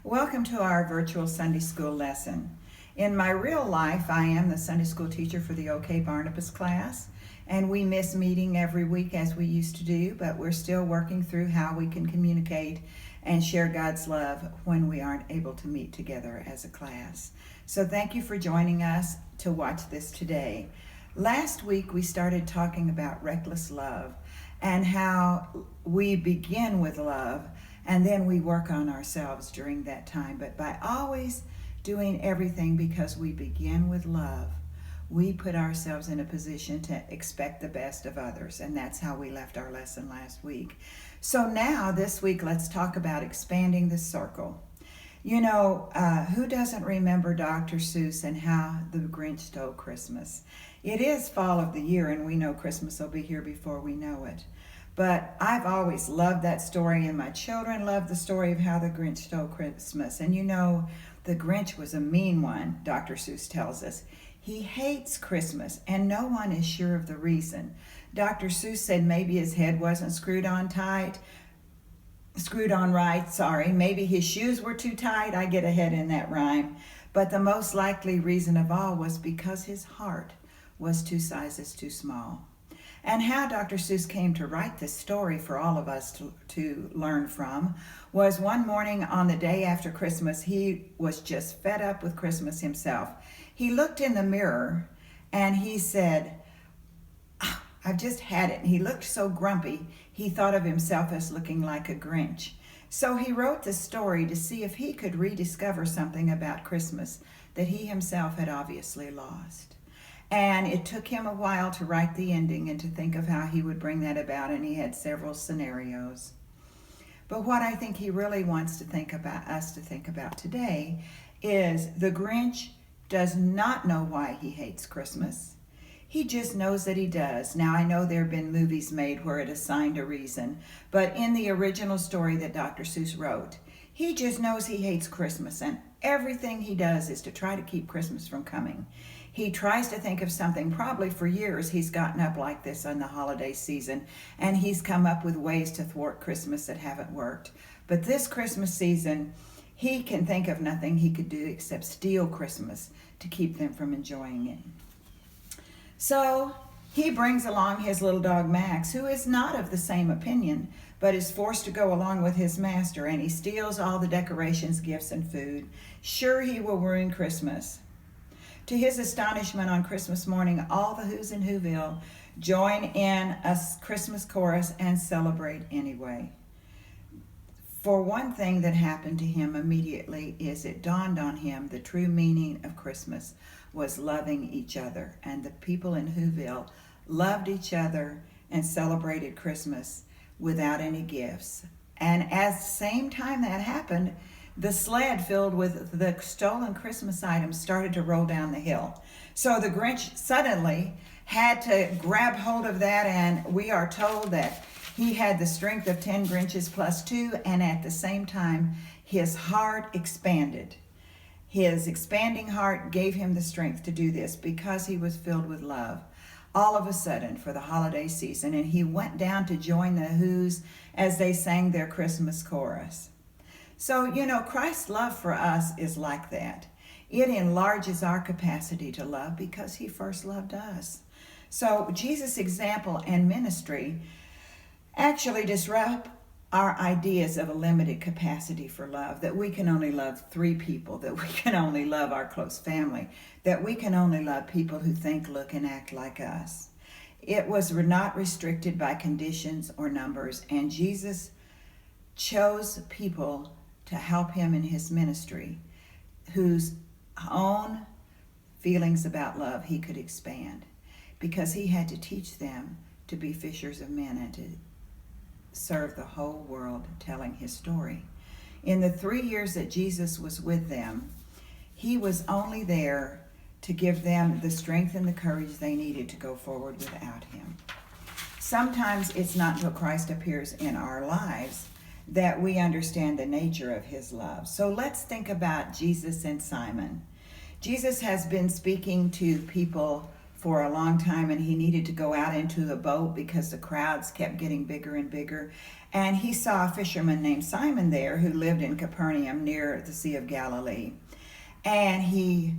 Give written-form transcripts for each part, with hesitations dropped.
Welcome to our virtual Sunday school lesson. In my real life, I am the Sunday school teacher for the OK Barnabas class, and we miss meeting every week as we used to do, but we're still working through how we can communicate and share God's love when we aren't able to meet together as a class. So thank you for joining us to watch this today. Last week, we started talking about reckless love and how we begin with love and then we work on ourselves during that time. But by always doing everything because we begin with love, we put ourselves in a position to expect the best of others. And that's how we left our lesson last week. So now, this week, let's talk about expanding the circle. You know, who doesn't remember Dr. Seuss and How the Grinch Stole Christmas? It is fall of the year, and we know Christmas will be here before we know it. But I've always loved that story, and my children love the story of How the Grinch Stole Christmas. And you know, the Grinch was a mean one, Dr. Seuss tells us. He hates Christmas, and no one is sure of the reason. Dr. Seuss said maybe his head wasn't screwed on right. Maybe his shoes were too tight. I get ahead in that rhyme. But the most likely reason of all was because his heart was 2 sizes too small. And how Dr. Seuss came to write this story for all of us to learn from was one morning on the day after Christmas, he was just fed up with Christmas himself. He looked in the mirror and he said, I've just had it. And he looked so grumpy, he thought of himself as looking like a Grinch. So he wrote this story to see if he could rediscover something about Christmas that he himself had obviously lost. And it took him a while to write the ending and to think of how he would bring that about, and he had several scenarios. But what I think he really wants to think about today is the Grinch does not know why he hates Christmas. He just knows that he does. Now, I know there have been movies made where it assigned a reason, but in the original story that Dr. Seuss wrote, he just knows he hates Christmas, and everything he does is to try to keep Christmas from coming. He tries to think of something. Probably for years he's gotten up like this on the holiday season, and he's come up with ways to thwart Christmas that haven't worked. But this Christmas season, he can think of nothing he could do except steal Christmas to keep them from enjoying it. So he brings along his little dog Max, who is not of the same opinion, but is forced to go along with his master, and he steals all the decorations, gifts, and food. Sure, he will ruin Christmas. To his astonishment, on Christmas morning, all the Who's in Whoville join in a Christmas chorus and celebrate anyway. For one thing that happened to him immediately is it dawned on him the true meaning of Christmas was loving each other. And the people in Whoville loved each other and celebrated Christmas without any gifts. And at the same time that happened, the sled filled with the stolen Christmas items started to roll down the hill. So the Grinch suddenly had to grab hold of that, and we are told that he had the strength of 10 Grinches plus 2, and at the same time, his heart expanded. His expanding heart gave him the strength to do this because he was filled with love. All of a sudden, for the holiday season, and he went down to join the Who's as they sang their Christmas chorus. So, you know, Christ's love for us is like that. It enlarges our capacity to love because he first loved us. So Jesus' example and ministry actually disrupt our ideas of a limited capacity for love, that we can only love 3 people, that we can only love our close family, that we can only love people who think, look, and act like us. It was not restricted by conditions or numbers, and Jesus chose people to help him in his ministry whose own feelings about love he could expand, because he had to teach them to be fishers of men and to serve the whole world telling his story. In the 3 years that Jesus was with them, he was only there to give them the strength and the courage they needed to go forward without him. Sometimes it's not until Christ appears in our lives that we understand the nature of his love. So let's think about Jesus and Simon. Jesus has been speaking to people for a long time, and he needed to go out into the boat because the crowds kept getting bigger and bigger. And he saw a fisherman named Simon there who lived in Capernaum near the Sea of Galilee. And he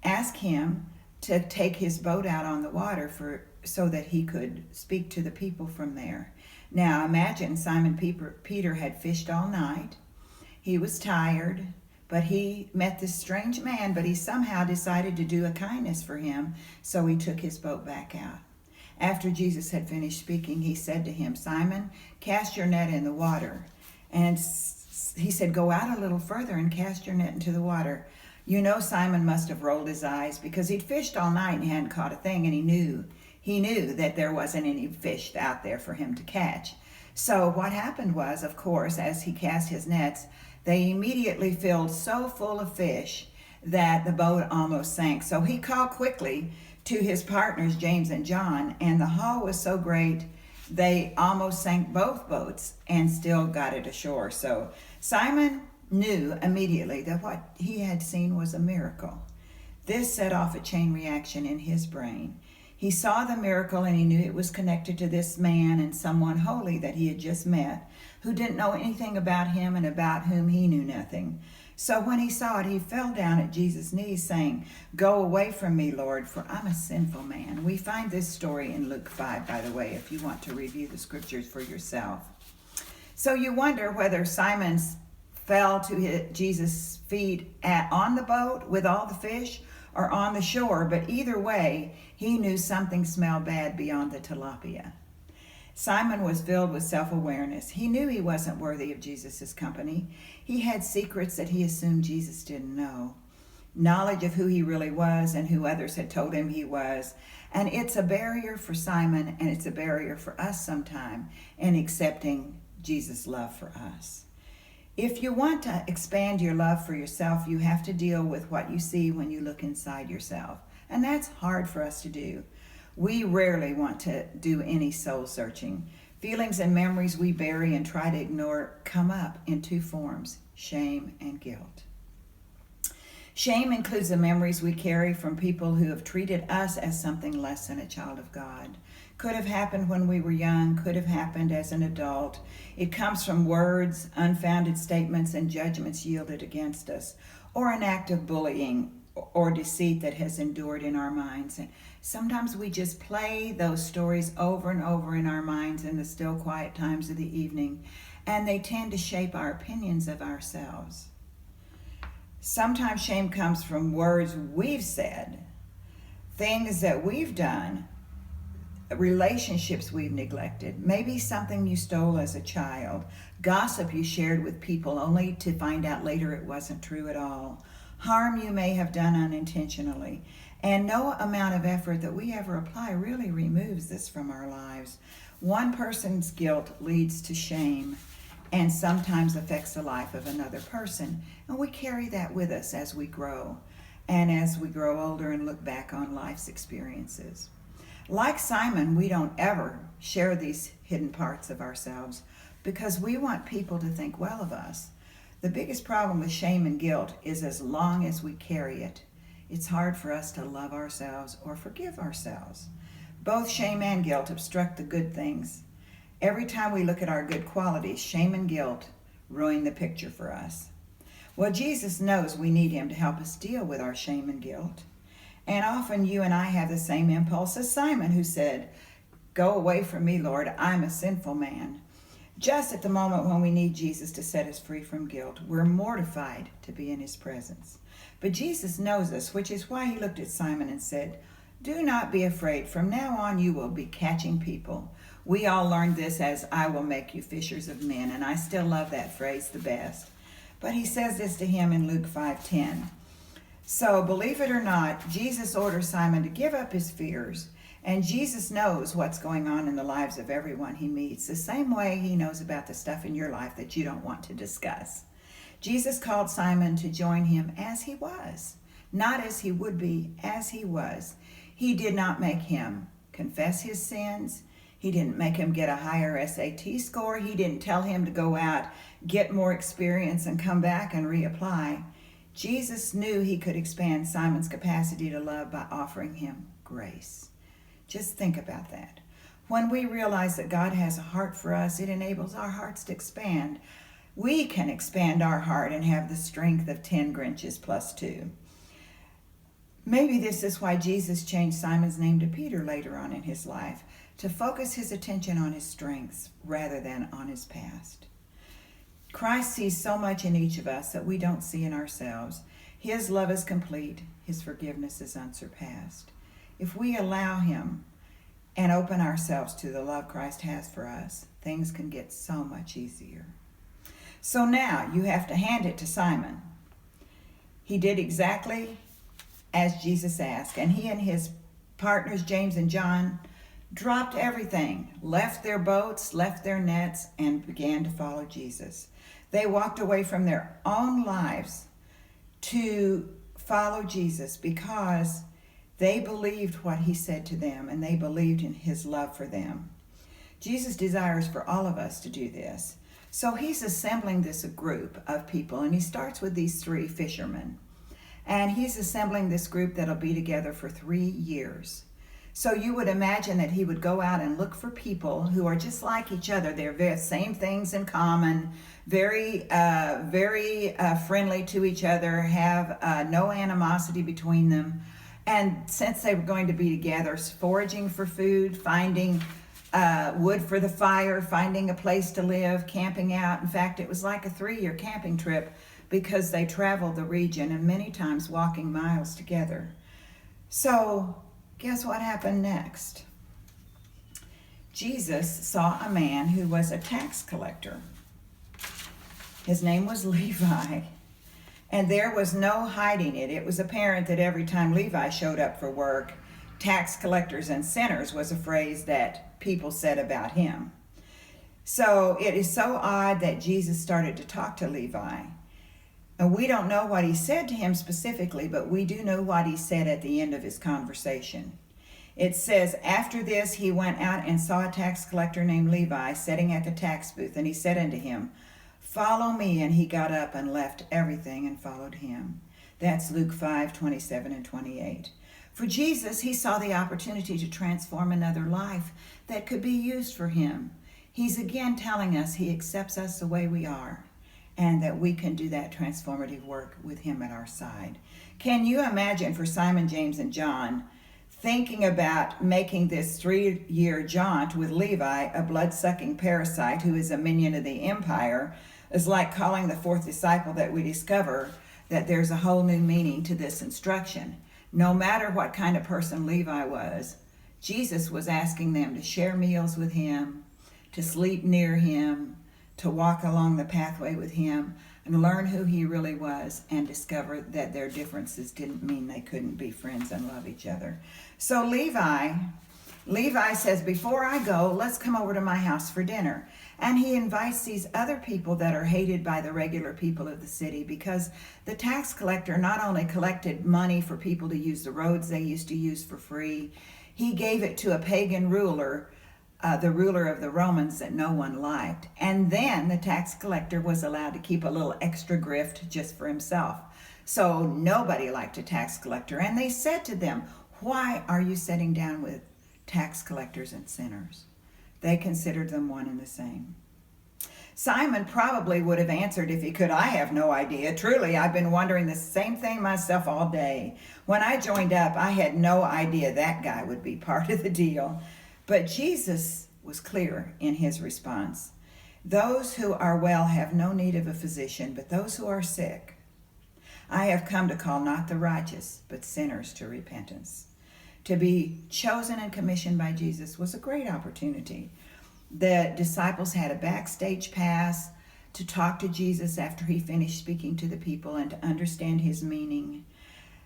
asked him to take his boat out on the water so that he could speak to the people from there. Now imagine Simon Peter had fished all night. He was tired, but he met this strange man, but he somehow decided to do a kindness for him, so he took his boat back out. After Jesus had finished speaking, he said to him, "Simon, cast your net in the water." And he said, "Go out a little further and cast your net into the water." You know, Simon must have rolled his eyes because he'd fished all night and he hadn't caught a thing, and he knew that there wasn't any fish out there for him to catch. So what happened was, of course, as he cast his nets, they immediately filled so full of fish that the boat almost sank. So he called quickly to his partners, James and John, and the haul was so great they almost sank both boats and still got it ashore. So Simon knew immediately that what he had seen was a miracle. This set off a chain reaction in his brain. He saw the miracle and he knew it was connected to this man and someone holy that he had just met, who didn't know anything about him and about whom he knew nothing. So when he saw it, he fell down at Jesus' knees saying, "Go away from me, Lord, for I'm a sinful man." We find this story in Luke 5, by the way, if you want to review the scriptures for yourself. So you wonder whether Simon fell to Jesus' feet on the boat with all the fish or on the shore, but either way, he knew something smelled bad beyond the tilapia. Simon was filled with self-awareness. He knew he wasn't worthy of Jesus' company. He had secrets that he assumed Jesus didn't know. Knowledge of who he really was and who others had told him he was. And it's a barrier for Simon, and it's a barrier for us sometime in accepting Jesus' love for us. If you want to expand your love for yourself, you have to deal with what you see when you look inside yourself. And that's hard for us to do. We rarely want to do any soul searching. Feelings and memories we bury and try to ignore come up in two forms: shame and guilt. Shame includes the memories we carry from people who have treated us as something less than a child of God. Could have happened when we were young, could have happened as an adult. It comes from words, unfounded statements, and judgments yielded against us, or an act of bullying or deceit that has endured in our minds. And sometimes we just play those stories over and over in our minds in the still quiet times of the evening, and they tend to shape our opinions of ourselves. Sometimes shame comes from words we've said, things that we've done, relationships we've neglected, maybe something you stole as a child, gossip you shared with people only to find out later it wasn't true at all, harm you may have done unintentionally. And no amount of effort that we ever apply really removes this from our lives. One person's guilt leads to shame and sometimes affects the life of another person. And we carry that with us as we grow and as we grow older and look back on life's experiences. Like Simon, we don't ever share these hidden parts of ourselves because we want people to think well of us. The biggest problem with shame and guilt is as long as we carry it, it's hard for us to love ourselves or forgive ourselves. Both shame and guilt obstruct the good things. Every time we look at our good qualities, shame and guilt ruin the picture for us. Well, Jesus knows we need him to help us deal with our shame and guilt. And often you and I have the same impulse as Simon, who said, "Go away from me, Lord, I'm a sinful man." Just at the moment when we need Jesus to set us free from guilt, we're mortified to be in his presence. But Jesus knows us, which is why he looked at Simon and said, "Do not be afraid. From now on you will be catching people." We all learned this as "I will make you fishers of men," and I still love that phrase the best. But he says this to him in Luke 5:10. So, believe it or not, Jesus orders Simon to give up his fears, and Jesus knows what's going on in the lives of everyone he meets, the same way he knows about the stuff in your life that you don't want to discuss. Jesus called Simon to join him as he was, not as he would be, as he was. He did not make him confess his sins. He didn't make him get a higher SAT score. He didn't tell him to go out, get more experience, and come back and reapply. Jesus knew he could expand Simon's capacity to love by offering him grace. Just think about that. When we realize that God has a heart for us, it enables our hearts to expand. We can expand our heart and have the strength of 10 Grinches plus 2. Maybe this is why Jesus changed Simon's name to Peter later on in his life, to focus his attention on his strengths rather than on his past. Christ sees so much in each of us that we don't see in ourselves. His love is complete. His forgiveness is unsurpassed. If we allow him and open ourselves to the love Christ has for us, things can get so much easier. So now you have to hand it to Simon. He did exactly as Jesus asked, and he and his partners, James and John, dropped everything, left their boats, left their nets, and began to follow Jesus. They walked away from their own lives to follow Jesus because they believed what he said to them, and they believed in his love for them. Jesus desires for all of us to do this. So he's assembling this group of people, and he starts with these 3 fishermen. And he's assembling this group that'll be together for 3 years. So you would imagine that he would go out and look for people who are just like each other. They're the same things in common, very friendly to each other, have no animosity between them. And since they were going to be together, foraging for food, finding wood for the fire, finding a place to live, camping out. In fact, it was like a 3-year camping trip because they traveled the region and many times walking miles together. So guess what happened next? Jesus saw a man who was a tax collector. His name was Levi, and there was no hiding it. It was apparent that every time Levi showed up for work, tax collectors and sinners was a phrase that people said about him. So it is so odd that Jesus started to talk to Levi. And we don't know what he said to him specifically, but we do know what he said at the end of his conversation. It says, after this he went out and saw a tax collector named Levi sitting at the tax booth, and he said unto him, follow me. And he got up and left everything and followed him. That's Luke 5:27 and 28. For Jesus, he saw the opportunity to transform another life that could be used for him. He's again telling us he accepts us the way we are, and that we can do that transformative work with him at our side. Can you imagine for Simon, James, and John thinking about making this 3-year jaunt with Levi, a blood-sucking parasite who is a minion of the empire, is like calling the 4th disciple that we discover that there's a whole new meaning to this instruction. No matter what kind of person Levi was, Jesus was asking them to share meals with him, to sleep near him, to walk along the pathway with him, and learn who he really was, and discover that their differences didn't mean they couldn't be friends and love each other. So Levi says, before I go, let's come over to my house for dinner. And he invites these other people that are hated by the regular people of the city, because the tax collector not only collected money for people to use the roads they used to use for free, he gave it to a pagan ruler, the ruler of the Romans that no one liked. And then the tax collector was allowed to keep a little extra grift just for himself. So nobody liked a tax collector. And they said to them, why are you sitting down with tax collectors and sinners? They considered them one and the same. Simon probably would have answered if he could, I have no idea. Truly, I've been wondering the same thing myself all day. When I joined up, I had no idea that guy would be part of the deal. But Jesus was clear in his response. Those who are well have no need of a physician, but those who are sick. I have come to call not the righteous, but sinners to repentance. To be chosen and commissioned by Jesus was a great opportunity. The disciples had a backstage pass to talk to Jesus after he finished speaking to the people and to understand his meaning.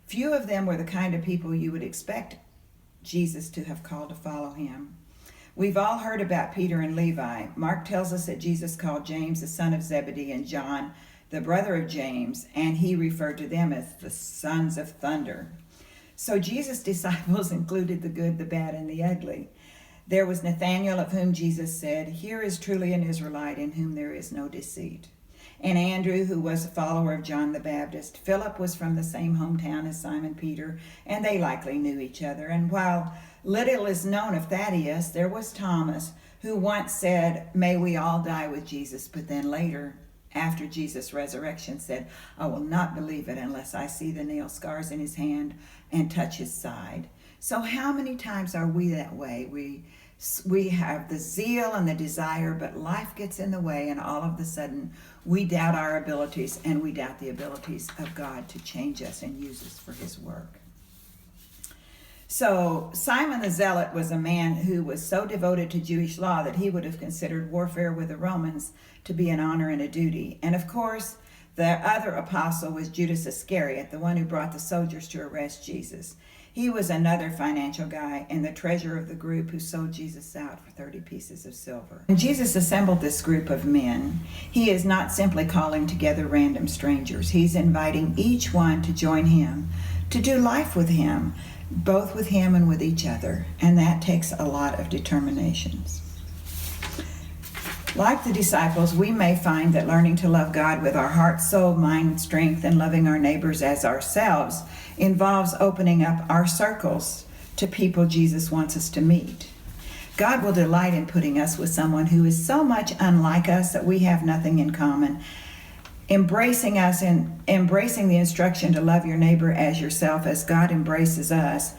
Few of them were the kind of people you would expect Jesus to have called to follow him. We've all heard about Peter and Levi. Mark tells us that Jesus called James the son of Zebedee and John the brother of James, and he referred to them as the sons of thunder. So Jesus' disciples included the good, the bad, and the ugly. There was Nathanael, of whom Jesus said, here is truly an Israelite in whom there is no deceit. And Andrew, who was a follower of John the Baptist. Philip was from the same hometown as Simon Peter, and they likely knew each other. And while Little is known of Thaddeus. There was Thomas, who once said, "May we all die with Jesus," but then later, after Jesus' resurrection, said, "I will not believe it unless I see the nail scars in his hand and touch his side." So how many times are we that way? We have the zeal and the desire, but life gets in the way, and all of a sudden we doubt our abilities, and we doubt the abilities of God to change us and use us for his work. So Simon the Zealot was a man who was so devoted to Jewish law that he would have considered warfare with the Romans to be an honor and a duty. And of course, the other apostle was Judas Iscariot, the one who brought the soldiers to arrest Jesus. He was another financial guy and the treasurer of the group who sold Jesus out for 30 pieces of silver. When Jesus assembled this group of men, he is not simply calling together random strangers. He's inviting each one to join him, to do life with him, both with him and with each other. And that takes a lot of determinations. Like the disciples, we may find that learning to love God with our heart, soul, mind, strength, and loving our neighbors as ourselves involves opening up our circles to people Jesus wants us to meet. God will delight in putting us with someone who is so much unlike us that we have nothing in common. Embracing us and embracing the instruction to love your neighbor as yourself as God embraces us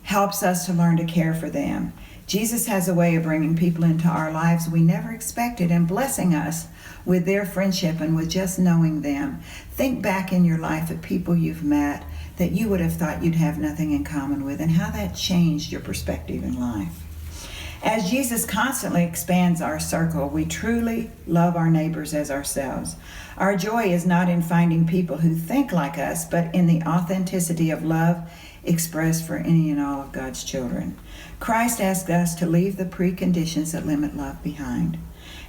helps us to learn to care for them. Jesus has a way of bringing people into our lives we never expected and blessing us with their friendship and with just knowing them. Think back in your life at people you've met that you would have thought you'd have nothing in common with, and how that changed your perspective in life. As Jesus constantly expands our circle, we truly love our neighbors as ourselves. Our joy is not in finding people who think like us, but in the authenticity of love expressed for any and all of God's children. Christ asks us to leave the preconditions that limit love behind.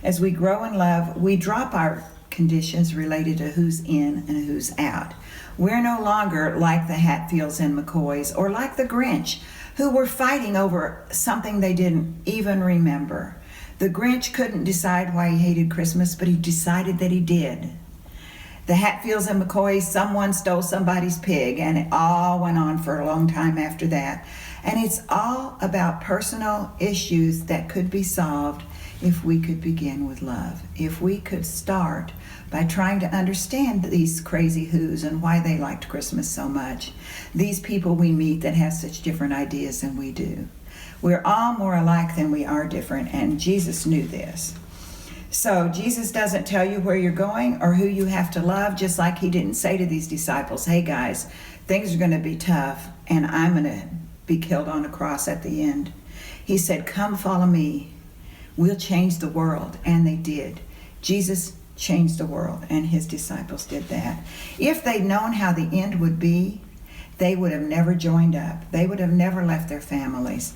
As we grow in love, we drop our conditions related to who's in and who's out. We're no longer like the Hatfields and McCoys, or like the Grinch, who were fighting over something they didn't even remember. The Grinch couldn't decide why he hated Christmas, but he decided that he did. The Hatfields and McCoys, someone stole somebody's pig, and it all went on for a long time after that. And it's all about personal issues that could be solved if we could begin with love. If we could start by trying to understand these crazy who's and why they liked Christmas so much. These people we meet that have such different ideas than we do. We're all more alike than we are different, and Jesus knew this. So Jesus doesn't tell you where you're going or who you have to love, just like he didn't say to these disciples, "Hey guys, things are going to be tough and I'm going to be killed on a cross at the end." He said, "Come follow me. We'll change the world." And they did. Jesus changed the world, and his disciples did that. If they'd known how the end would be, they would have never joined up. They would have never left their families.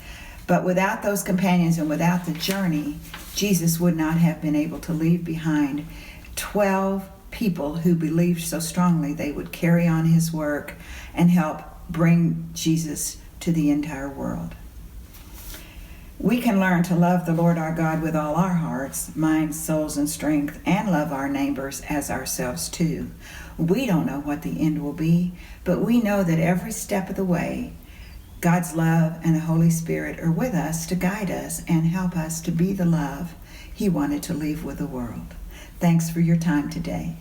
But without those companions and without the journey, Jesus would not have been able to leave behind 12 people who believed so strongly they would carry on his work and help bring Jesus to the entire world. We can learn to love the Lord our God with all our hearts, minds, souls, and strength, and love our neighbors as ourselves too. We don't know what the end will be, but we know that every step of the way, God's love and the Holy Spirit are with us to guide us and help us to be the love he wanted to leave with the world. Thanks for your time today.